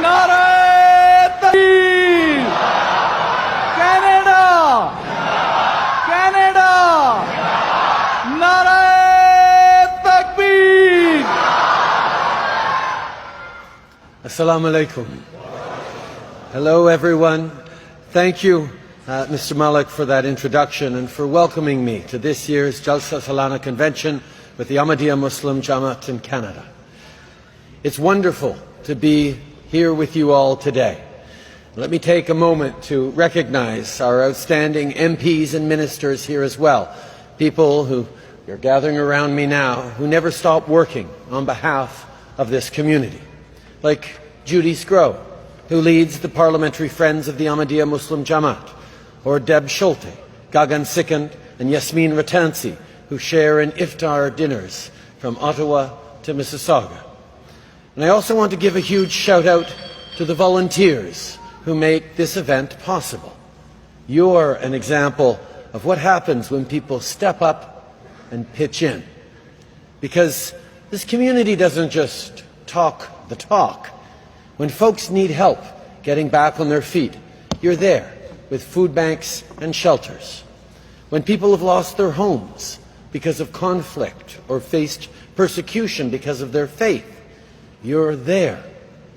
নারায়ে তাকবীর! Canada! Canada! নারায়ে তাকবীর! Assalamu alaikum. Hello, everyone. Thank you, Mr. Malik, for that introduction and for welcoming me to this year's Jalsa Salana Convention with the Ahmadiyya Muslim Jamaat in Canada. It's wonderful to be here with you all today. Let me take a moment to recognize our outstanding MPs and ministers here as well, people who are gathering around me now who never stop working on behalf of this community, like Judy Scrow, who leads the Parliamentary Friends of the Ahmadiyya Muslim Jamaat, or Deb Schulte, Gagan Sikand and Yasmin Ratansi, who share in iftar dinners from Ottawa to Mississauga. And I also want to give a huge shout out to the volunteers who make this event possible. You're an example of what happens when people step up and pitch in. Because this community doesn't just talk the talk. When folks need help getting back on their feet, you're there with food banks and shelters. When people have lost their homes because of conflict or faced persecution because of their faith, you're there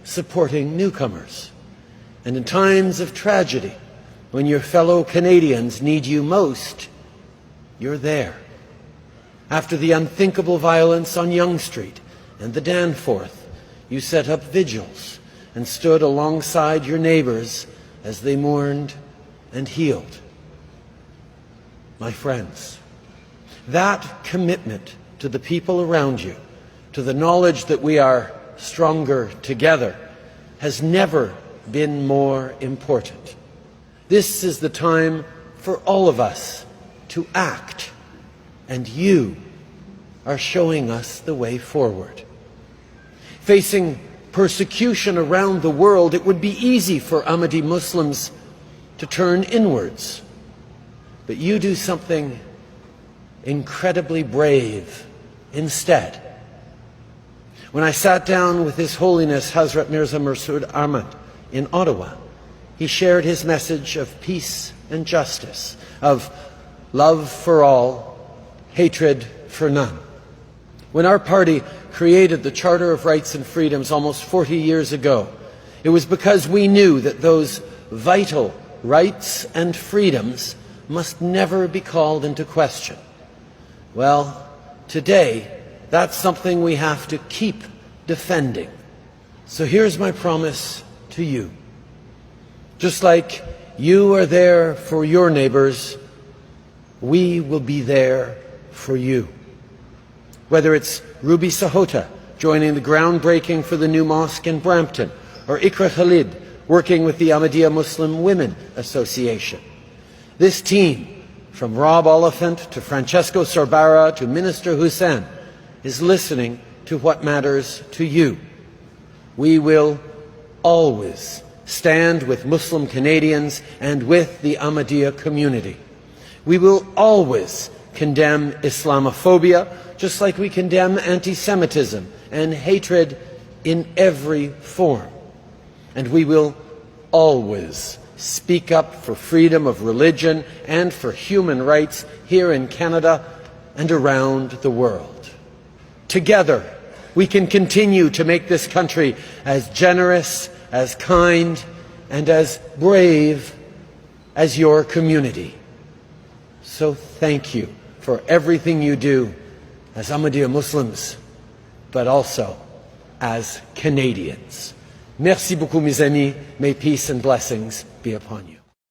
supporting newcomers. And in times of tragedy, when your fellow Canadians need you most, you're there. After the unthinkable violence on Yonge Street and the Danforth, you set up vigils and stood alongside your neighbors as they mourned and healed. My friends, that commitment to the people around you, to the knowledge that we are stronger together, has never been more important. This is the time for all of us to act, and you are showing us the way forward. Facing persecution around the world, it would be easy for Ahmadi Muslims to turn inwards. But you do something incredibly brave instead. When I sat down with His Holiness Hazrat Mirza Masroor Ahmad in Ottawa, he shared his message of peace and justice, of love for all, hatred for none. When our party created the Charter of Rights and Freedoms almost 40 years ago, it was because we knew that those vital rights and freedoms must never be called into question. Well, today, that's something we have to keep defending. So here's my promise to you. Just like you are there for your neighbors, we will be there for you. Whether it's Ruby Sahota joining the groundbreaking for the new mosque in Brampton, or Ikra Khalid working with the Ahmadiyya Muslim Women Association. This team, from Rob Oliphant to Francesco Sorbara to Minister Hussain, is listening to what matters to you. We will always stand with Muslim Canadians and with the Ahmadiyya community. We will always condemn Islamophobia, just like we condemn anti-Semitism and hatred in every form. And we will always speak up for freedom of religion and for human rights here in Canada and around the world. Together, we can continue to make this country as generous, as kind, and as brave as your community. So thank you for everything you do as Ahmadiyya Muslims, but also as Canadians. Merci beaucoup, mes amis. May peace and blessings be upon you.